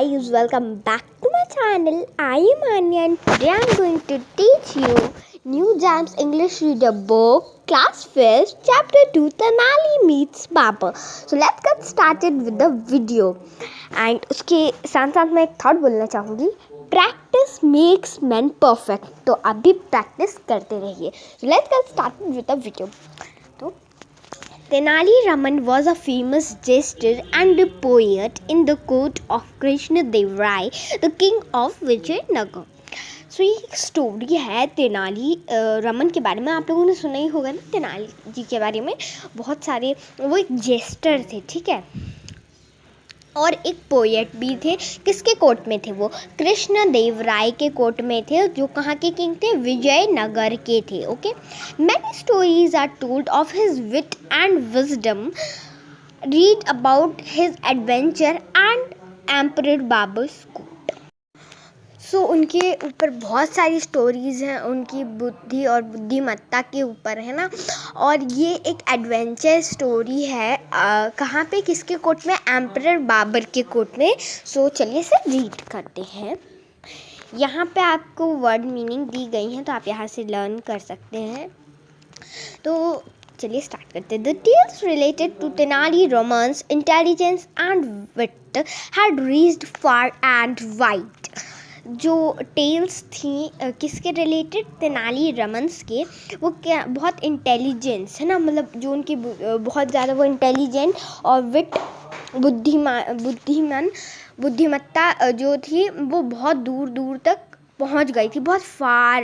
guys, welcome back to my channel. I am Anya and today I am going to teach you New Gems English Reader Book Class 5th Chapter 2 Tenali Meets Babar. So let's get started with the video. And उसके साथ साथ मैं एक thought बोलना चाहूँगी, practice makes man perfect. तो आप भी प्रैक्टिस करते रहिए. So let's get started with the video. तो Tenali Raman was a famous jester and a poet in the court of Krishna Dev Rai, the king of Vijayanagar. सो ये एक story है तेनाली रमन के बारे में. आप लोगों ने सुना ही होगा ना तेनाली जी के बारे में. बहुत सारे वो एक जेस्टर थे, ठीक है, और एक पोएट भी थे. किसके कोर्ट में थे? वो कृष्ण देव राय के कोर्ट में थे, जो कहाँ के किंग थे? विजयनगर के थे. Okay, many stories are told of his wit and wisdom. Read about his adventure and emperor Babur's court. So उनके ऊपर बहुत सारी स्टोरीज़ हैं, उनकी बुद्धि और बुद्धिमत्ता के ऊपर, है ना. और ये एक एडवेंचर स्टोरी है. कहाँ पे? किसके कोर्ट में? एम्परर बाबर के कोर्ट में. सो चलिए इसे रीड करते हैं. यहाँ पे आपको वर्ड मीनिंग दी गई हैं, तो आप यहाँ से लर्न कर सकते हैं. तो चलिए स्टार्ट करते हैं. The tales related to Tenali रोमांस intelligence and wit had reached far and wide. जो टेल्स थी किसके रिलेटेड? तेनाली रमन्स के. वो क्या बहुत इंटेलिजेंस, है ना, मतलब जो उनकी बहुत ज़्यादा वो इंटेलिजेंट और विट बुद्धिमत्ता जो थी वो बहुत दूर दूर तक पहुंच गई थी. बहुत फार,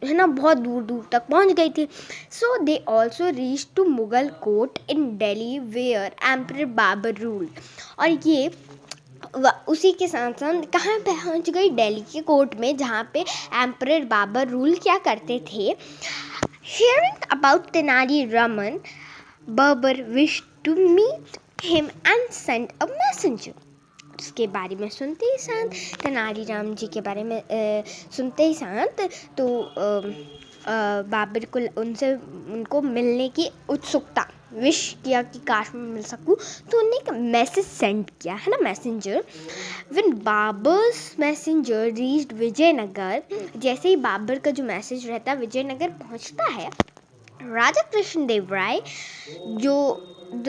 है ना, बहुत दूर दूर तक पहुंच गई थी. So they also reach to Mughal court in Delhi where emperor Babur rule. और ये उसी के साथ साथ कहाँ पहुँच गई? दिल्ली के कोर्ट में, जहाँ पे एम्परर बाबर रूल क्या करते थे. Hearing about Tenali Raman, Babur wish to meet him and send a messenger. उसके बारे में सुनते ही साथ, तेनाली राम जी के बारे में सुनते ही साथ, तो बाबर को उनको मिलने की उत्सुकता, विश किया कि काश मैं मिल सकूं. तो उन्होंने एक मैसेज सेंड किया, है ना, messenger. When Babur's messenger reached Vijayanagar, जैसे ही बाबर का जो मैसेज रहता है विजयनगर पहुंचता है, राजा कृष्ण देव राय, जो the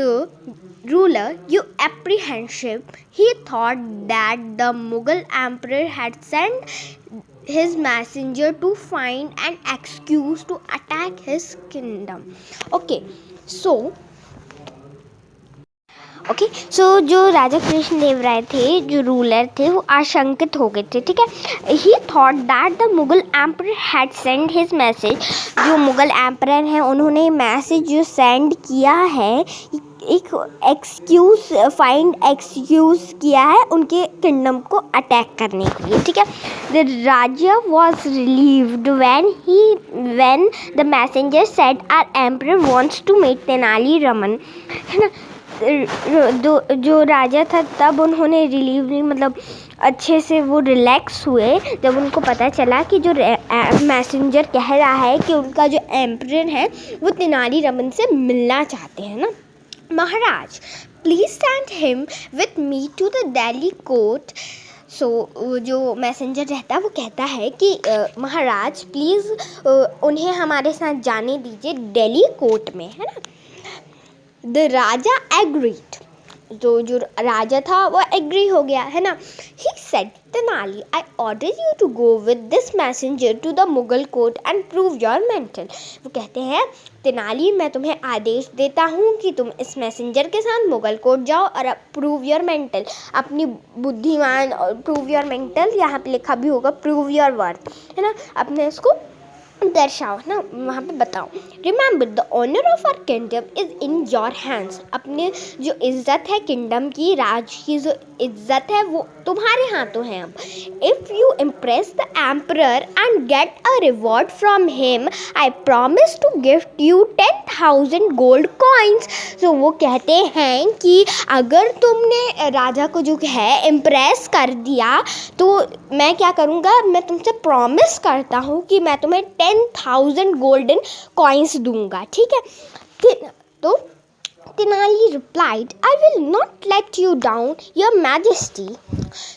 ruler, you apprehensive, he thought that the Mughal emperor had sent his messenger to find an excuse to attack his kingdom. Okay, so जो राजा कृष्ण देव राय थे, जो रूलर थे, वो आशंकित हो गए थे, ठीक है. ही thought that the Mughal emperor had send his message. जो मुगल एम्परर हैं उन्होंने मैसेज जो सेंड किया है, एक एक्सक्यूज़ किया है उनके किंगडम को अटैक करने के लिए, ठीक है. The raja was relieved when the messenger said our emperor wants to meet Tenali Raman, है ना. जो राजा था तब उन्होंने रिलीव नहीं, मतलब अच्छे से वो रिलैक्स हुए जब उनको पता चला कि जो मैसेंजर कह रहा है कि उनका जो एम्परर है वो तेनाली रमन से मिलना चाहते हैं ना. Maharaj, please send him with me to the Delhi court. So जो मैसेंजर रहता है वो कहता है कि महाराज प्लीज़ उन्हें हमारे साथ जाने दीजिए दिल्ली कोर्ट में, है ना. The raja agreed. जो राजा था वो एग्री हो गया, है ना. He said, Tenali, I order you to go with this messenger to the Mughal court and prove your mental. वो कहते हैं, तेनाली, मैं तुम्हें आदेश देता हूँ कि तुम इस मैसेंजर के साथ मुगल कोर्ट जाओ और प्रूव योर मेंटल, अपनी बुद्धिमान, और प्रूव योर मेंटल यहाँ पे लिखा भी होगा, प्रूव योर वर्थ, है ना, अपने इसको दर्शाओ ना, वहाँ पे बताओ. Remember the honour of our kingdom is in your hands. अपने जो इज्जत है किंगडम की, राज की जो इज्जत है वो तुम्हारे हाथों है अब. If you impress the emperor and get a reward from him, I promise to gift you 10,000 gold coins. तो वो कहते हैं कि अगर तुमने राजा को जो है इम्प्रेस कर दिया तो मैं क्या करूँगा, मैं तुमसे प्रॉमिस करता हूँ कि मैं तुम्हें 10,000 गोल्डन कॉइन्स दूंगा, ठीक है. तो Tenali replied, I will not let you down, your majesty.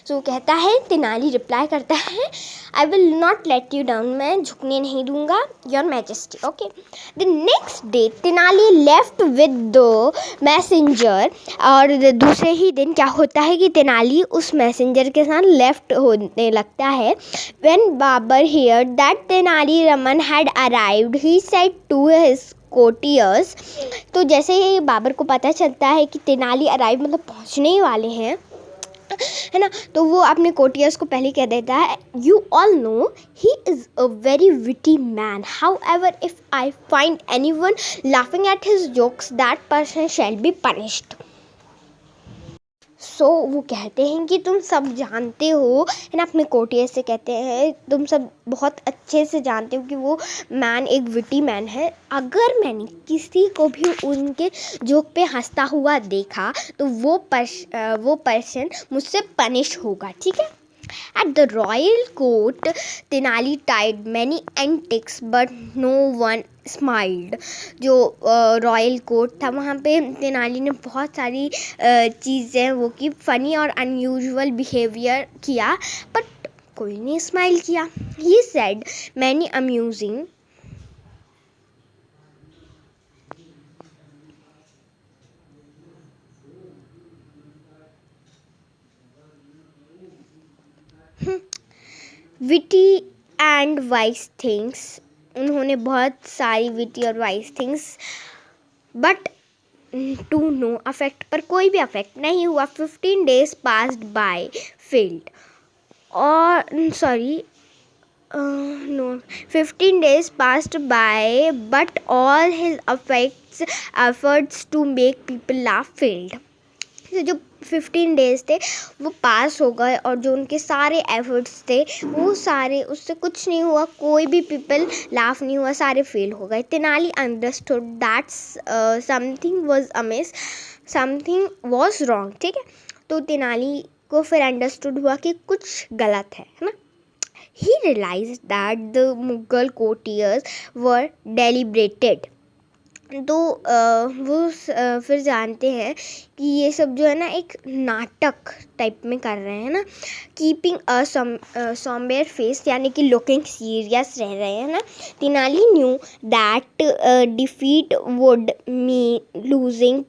So कहता है, तेनाली रिप्लाई करता है, I will not let you down, मैं झुकने नहीं दूंगा, your majesty. Okay. The next day Tenali left with the messenger. और दूसरे ही दिन क्या होता है कि तेनाली उस मैसेंजर के साथ लेफ्ट होने लगता है. When Babar heard that Tenali Raman had arrived, he said to his courtiers. तो जैसे ही बाबर को पता चलता है कि तेनाली अराइव मतलब पहुंचने ही वाले हैं, है ना, तो वो अपने कोटियर्स को पहले कह देता है, you all know he is a very witty man, however if I find anyone laughing at his jokes that person shall be punished. So वो कहते हैं कि तुम सब जानते हो, है ना, अपने कोटियर से कहते हैं, तुम सब बहुत अच्छे से जानते हो कि वो मैन एक विटी मैन है. अगर मैंने किसी को भी उनके जोक पे हंसता हुआ देखा तो वो पर्सन मुझसे पनिश होगा. ठीक है. At the royal court, Tenali tried many antics but no one smiled. जो रॉयल कोर्ट था वहाँ पे तेनाली ने बहुत सारी चीज़ें वो की, फ़नी और अनयूजुअल बिहेवियर किया, बट कोई नहीं स्माइल किया. He said many amusing witty and wise things. उन्होंने बहुत सारी विटी और wise things, but to no effect, पर कोई भी अफेक्ट नहीं हुआ. 15 days passed by failed, और sorry no 15 days passed by but all his efforts to make people laugh failed. तो जो 15 days थे वो पास हो गए और जो उनके सारे एफर्ट्स थे वो सारे, उससे कुछ नहीं हुआ, कोई भी पीपल लाफ नहीं हुआ, सारे फेल हो गए. Tenali understood that something was amiss, something was wrong. ठीक है. तो तेनाली को फिर अंडरस्टूड हुआ कि कुछ गलत है ना. He realized that the Mughal courtiers were deliberated. तो वो फिर जानते हैं कि ये सब जो है ना एक नाटक टाइप में कर रहे हैं ना. कीपिंग अ सॉम्बर फेस, यानी कि लुकिंग सीरियस रह रहे हैं ना. Tenali knew that defeat would mean losing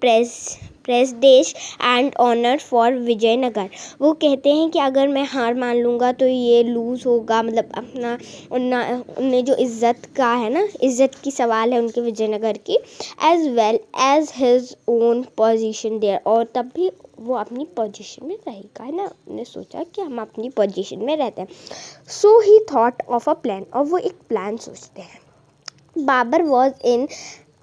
prestige and honour for Vijayanagar. वो कहते हैं कि अगर मैं हार मान लूँगा तो ये लूज़ होगा, मतलब अपना उनने जो इज़्ज़त का है ना, इज़्ज़त की सवाल है उनके विजयनगर की, as well as his own position there. और तब भी वो अपनी पोजीशन में रहेगा, है ना. उन्होंने सोचा कि हम अपनी पोजीशन में रहते हैं. So he thought of a plan, और वो एक प्लान सोचते हैं. Babur was in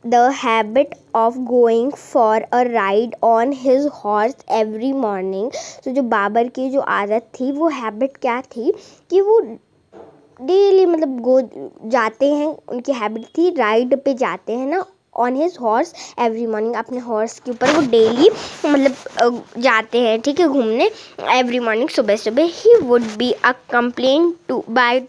the habit of going for a ride on his horse every morning. तो जो बाबर की जो आदत थी, वो हैबिट क्या थी कि वो डेली मतलब जाते हैं, उनकी हैबिट थी राइड पे जाते हैं ना, on his horse every morning. अपने हॉर्स के ऊपर वो डेली मतलब जाते हैं, ठीक है, घूमने एवरी मॉर्निंग सुबह सुबह. He would be a complain by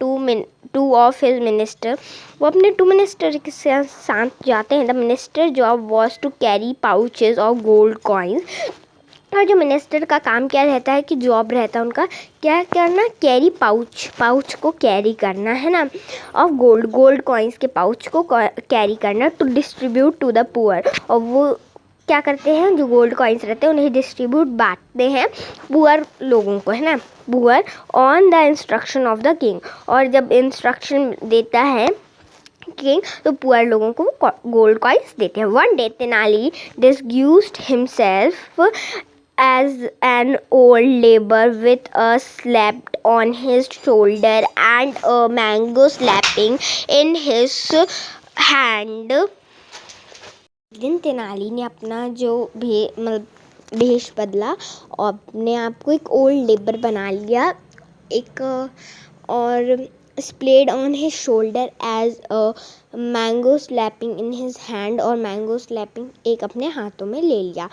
two of his minister. वो अपने 2 मिनिस्टर के साथ जाते हैं. The minister job was to carry pouches of gold coins. और जो मिनिस्टर का काम क्या रहता है कि जॉब रहता है उनका क्या करना, कैरी पाउच को कैरी करना, है ना, ऑफ गोल्ड कॉइन्स के पाउच को कैरी करना, to distribute to the poor. और वो क्या करते हैं, जो गोल्ड कॉइन्स रहते हैं उन्हें डिस्ट्रीब्यूट बांटते हैं पुअर लोगों को, है ना, poor on the instruction of the king. और जब इंस्ट्रक्शन देता है किंग तो पुअर लोगों को गोल्ड कॉइन्स देते हैं. One day Tenali disguised himself as an old labor with a slap on his shoulder and a mango slapping in his hand. दिन तेनाली ने अपना जो भेष बदला और अपने आप को एक ओल्ड लेबर बना लिया, एक और splayed on his shoulder as a mango slapping in his hand, और मैंगो स्लैपिंग एक अपने हाथों में ले लिया.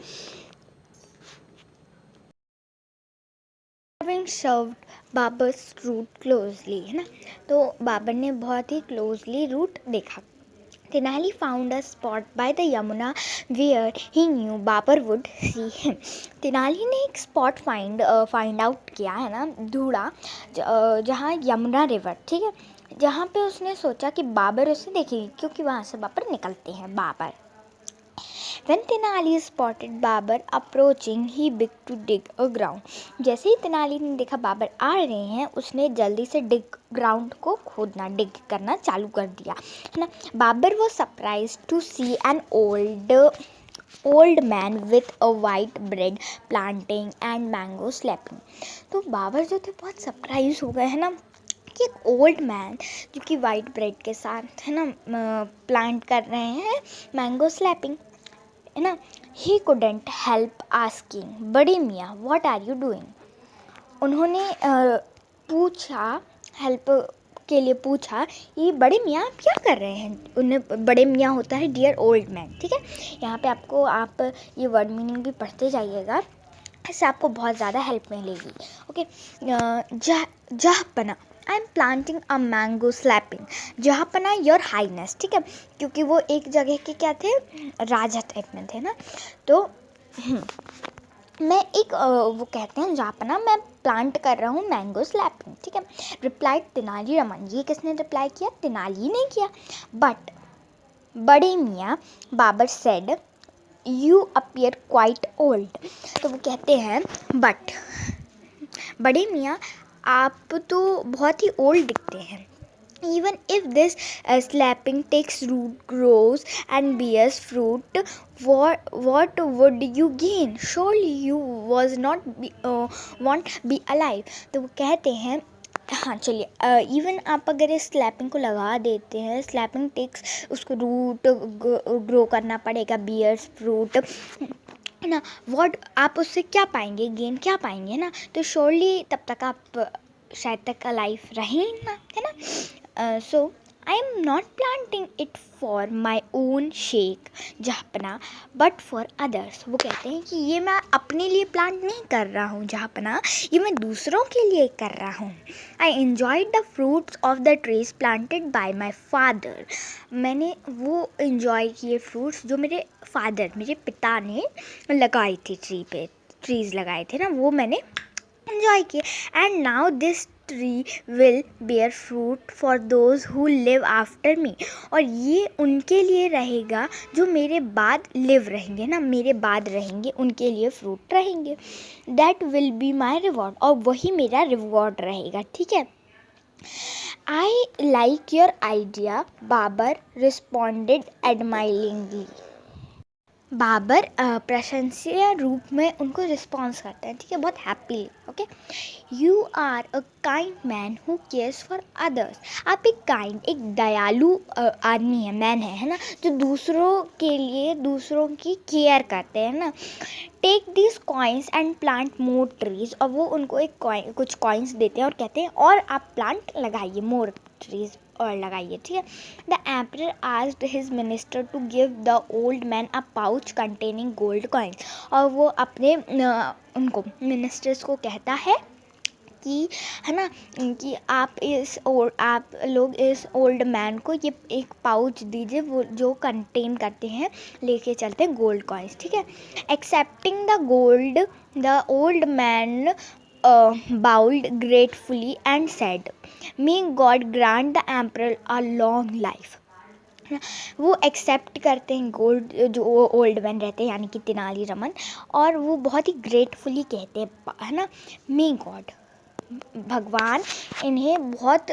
Having served Babar's route closely, है ना, तो बाबर ने बहुत ही क्लोजली रूट देखा. Tenali found a spot by the Yamuna where he knew Babar would see him. Tenali ने एक स्पॉट फाइंड आउट किया है ना, ढूंढा जहाँ यमुना रिवर, ठीक है, जहाँ पे उसने सोचा कि बाबर उसे देखेगी क्योंकि वहाँ से बाबर निकलते हैं Babar. When Tenali spotted Babar approaching, he began to dig a ground. जैसे ही तेनाली ने देखा बाबर आ रहे हैं, उसने जल्दी से ग्राउंड को खोदना, डिग करना चालू कर दिया, है ना. Babar was surprised to see an old man with a white bread planting and mango slapping. तो बाबर जो थे बहुत सरप्राइज हो गए, है ना, कि एक ओल्ड मैन जो कि वाइट ब्रेड के साथ, है ना, प्लांट कर रहे हैं मैंगो स्लैपिंग, है ना. ही कुडेंट हेल्प आस्किंग, बड़े मियाँ व्हाट आर यू डूइंग. उन्होंने पूछा, हेल्प के लिए पूछा, ये बड़े मियाँ आप क्या कर रहे हैं. उन्हें बड़े मियाँ होता है डियर ओल्ड मैन, ठीक है. यहाँ पे आप ये वर्ड मीनिंग भी पढ़ते जाइएगा, इससे आपको बहुत ज़्यादा हेल्प मिलेगी. Okay. Jahanpanah, I am planting a mango sapling. Jahanpanah your highness, ठीक है, क्योंकि वो एक जगह के क्या थे, राजा टाइप में थे ना. तो मैं एक वो कहते हैं जहाँपना, मैं प्लांट कर रहा हूँ मैंगो स्लैपिंग, ठीक है. रिप्लाइड तेनाली रमन. ये किसने रिप्लाई किया, तेनाली ने किया. बट बड़े मियाँ, Babur said, you appear quite old. तो वो कहते हैं बट बड़े मियाँ आप तो बहुत ही ओल्ड दिखते हैं. Even if this slapping takes root, grows and bears fruit, what would you gain? Surely you was not won't be alive. तो वो कहते हैं, हाँ चलिए, इवन आप अगर इस स्लैपिंग को लगा देते हैं, स्लैपिंग टेक्स, उसको रूट ग्रो करना पड़ेगा, बियर्स फ्रूट, है ना. व्हाट, आप उससे क्या पाएंगे, गेन क्या पाएंगे ना. तो श्योरली तब तक आप शायद तक अलाइव रहें ना, है ना. So I am not planting it for my own sake Jahanpanah but for others. वो कहते हैं कि ये मैं अपने लिए प्लांट नहीं कर रहा हूँ जहाँपना, ये मैं दूसरों के लिए कर रहा हूँ. I enjoyed the fruits of the trees planted by my father. मैंने वो इन्जॉय किए फ्रूट्स जो मेरे फादर, मेरे पिता ने लगाई थी, ट्रीज लगाए थे ना, वो मैंने एन्जॉय किए. And now this tree will bear fruit for those who live after me. और ये उनके लिए रहेगा जो मेरे बाद लिव रहेंगे ना, मेरे बाद रहेंगे, उनके लिए फ्रूट रहेंगे. That will be my reward. और वही मेरा रिवॉर्ड रहेगा, ठीक है. I like your idea, Babur responded admiringly. Babur प्रशंसनीय रूप में उनको रिस्पॉन्स करते हैं, ठीक है, बहुत happily. Okay. You are a kind man who cares for others. आप एक काइंड, एक दयालु आदमी है, मैन है ना, जो दूसरों के लिए, दूसरों की केयर करते हैं ना. Take this coins and plant more trees. और वो उनको कुछ कॉइन्स देते हैं और कहते हैं और आप प्लांट लगाइए, मोर ट्रीज और लगाइए, ठीक है. The emperor asked his minister to give the old man a pouch containing gold coins. और वो अपने उनको मिनिस्टर्स को कहता है कि, है ना, कि आप लोग इस ओल्ड मैन को ये एक पाउच दीजिए, वो जो कंटेन करते हैं, लेके चलते हैं गोल्ड कॉइन्स, ठीक है. Accepting the gold, the old man bowed gratefully and said, "May God grant the emperor a long life." वो एक्सेप्ट करते हैं गोल्ड, जो ओल्ड मैन रहते हैं यानी कि तेनाली रमन, और वो बहुत ही ग्रेटफुली कहते हैं, है ना, मे गॉड, भगवान इन्हें बहुत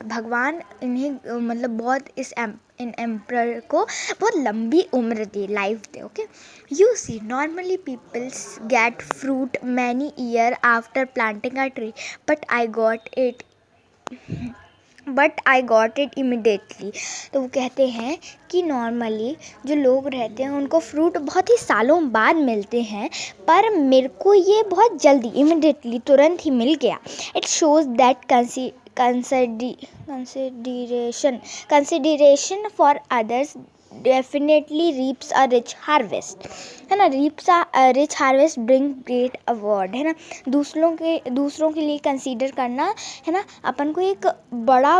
भगवान इन्हें मतलब बहुत इन एम्परर को बहुत लंबी उम्र दे, लाइफ दे. Okay. You see normally peoples get fruit many year after planting a tree, but I got it immediately. तो वो कहते हैं कि नॉर्मली जो लोग रहते हैं उनको फ्रूट बहुत ही सालों बाद मिलते हैं, पर मेरे को ये बहुत जल्दी, इमिडिएटली, तुरंत ही मिल गया. It shows that consideration for others definitely reaps a rich harvest, है ना. reaps a rich harvest bring great award, है ना. दूसरों के लिए कंसीडर करना, है ना, अपन को एक बड़ा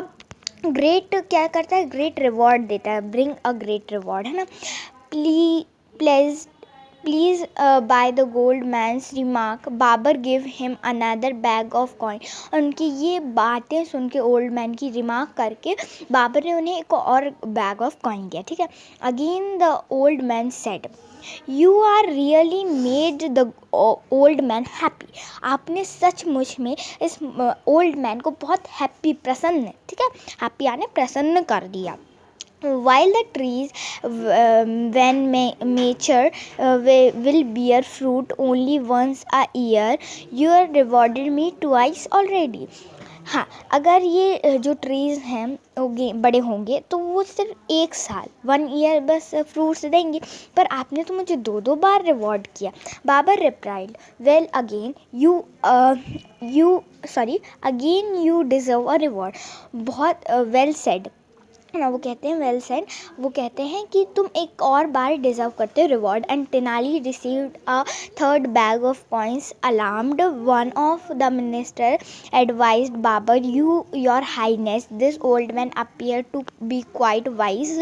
ग्रेट क्या करता है, ग्रेट रिवॉर्ड देता है, ब्रिंग अ ग्रेट रिवॉर्ड, है ना। Please by the gold man's remark Babur give him another bag of coin. और उनकी ये बातें सुन के, ओल्ड मैन की रिमार्क करके, बाबर ने उन्हें एक और बैग ऑफ कॉइन दिया, ठीक है। Again the old man said, you are really made the old man happy. आपने सचमुच में इस ओल्ड मैन को बहुत हैप्पी, प्रसन्न, ठीक है, हैप्पी यानी प्रसन्न कर दिया। While the trees, when mature, will bear fruit only once a year, you have rewarded me twice already. हाँ, अगर ये जो ट्रीज़ हैं बड़े होंगे तो वो सिर्फ 1 साल, 1 ईयर बस फ्रूट्स देंगे, पर आपने तो मुझे 2 बार रिवॉर्ड किया। Babur replied, well again you deserve a reward. बहुत वेल सेड ना, वो कहते हैं वेल सेड, वो कहते हैं कि तुम एक और बार डिज़र्व करते हो reward. And Tenali received a third bag of coins alarmed. One of the minister advised Babur, your highness, this old man appear to be quite wise,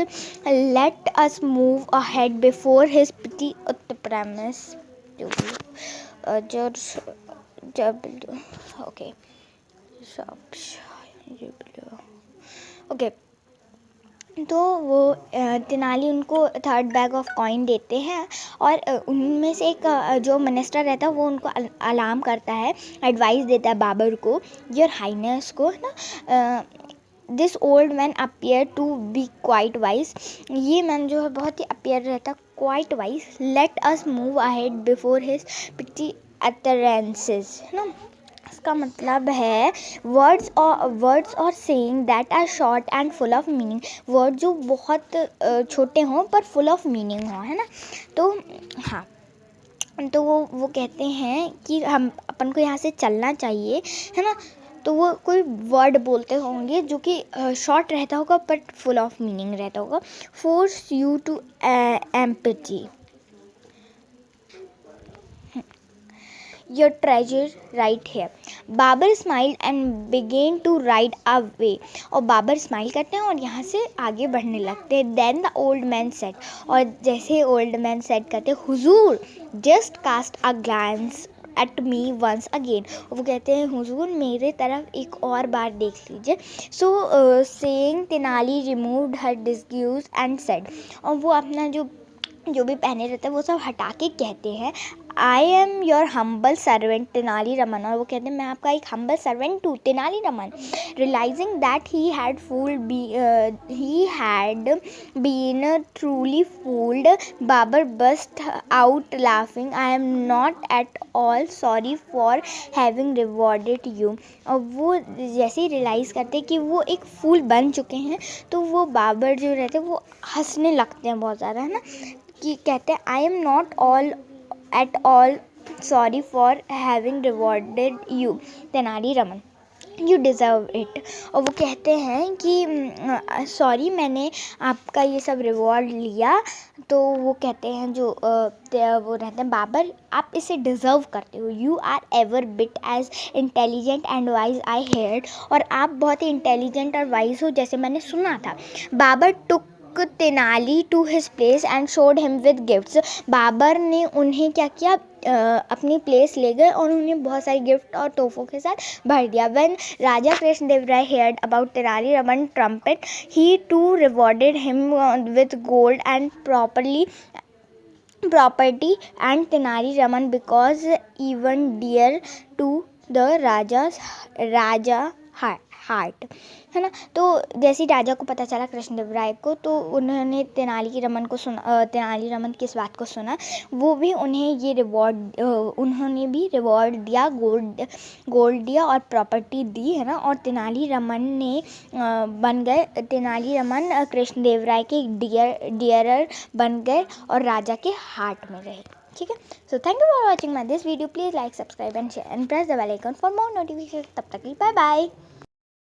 let us move ahead before his pithy utterances. Okay, तो वो तेनाली उनको third bag of coin देते हैं, और उनमें से एक जो मिनिस्टर रहता है वो उनको अलार्म करता है, एडवाइस देता है बाबर को, योर हाइनेस को, है ना। This old man appear to be quite wise, ये मैन जो है बहुत ही अपीयर रहता है quite wise, let us move ahead before his pithy utterances, है ना। इसका मतलब है वर्ड्स और saying that are short and full of meaning. Word जो बहुत छोटे हों पर फुल ऑफ मीनिंग हों, है ना। तो हाँ, तो वो कहते हैं कि हम अपन को यहाँ से चलना चाहिए, है ना। तो वो कोई वर्ड बोलते होंगे जो कि शॉर्ट रहता होगा बट फुल ऑफ मीनिंग रहता होगा। Force you to empathy, your treasure right here. Babur smiled and began to ride away. और बाबर स्माइल करते हैं और यहाँ से आगे बढ़ने लगते हैं। Then the old man said, और जैसे old man said करते, हुजूर just cast a glance at me once again. वो कहते हैं हुजूर मेरे तरफ एक और बार देख लीजिए। So saying, Tenali removed her disguise and said, और वो अपना जो भी पहने रहते हैं वो सब हटा के कहते हैं, I am your humble servant Tenali Raman. और वो कहते हैं मैं आपका एक हम्बल सर्वेंट हूँ Tenali Raman. Realising that he had been truly fooled, Babur burst out laughing, I am not at all sorry for having rewarded you. और वो जैसे ही रियलाइज़ करते हैं कि वो एक फूल बन चुके हैं, तो वो बाबर जो रहते हैं वो हंसने लगते हैं बहुत ज़्यादा, है ना। कि कहते हैं आई am not at all sorry for having rewarded you Tenali Raman, you deserve it। और वो कहते हैं कि सॉरी मैंने आपका ये सब रिवॉर्ड लिया। तो वो कहते हैं जो वो रहते हैं बाबर, आप इसे डिज़र्व करते हो। You are ever bit as intelligent and wise I heard, और आप बहुत ही इंटेलिजेंट और वाइज हो जैसे मैंने सुना था। Babur took Tenali to his place and showed him with gifts. Babur ने उन्हें क्या किया, अपनी प्लेस ले गए और उन्हें बहुत सारे गिफ्ट और तोहफों के साथ भर दिया। When raja Krishnadeva Raya heard about Tenali Raman trumpet, he too rewarded him with gold and property and Tenali Raman because even dear to the raja heart, है ना। तो जैसे ही राजा को पता चला कृष्णदेव राय को, तो उन्होंने तेनाली रमन की इस बात को सुना। वो भी उन्हें ये रिवॉर्ड, उन्होंने भी रिवॉर्ड दिया, गोल्ड दिया और प्रॉपर्टी दी, है ना। और तेनाली रमन कृष्णदेव राय के डियरर बन गए और राजा के हार्ट में रहे, ठीक है। So thank you for watching my this video. Please like, subscribe and share and press the bell icon for more notification. तब तक के लिए बाय बाय।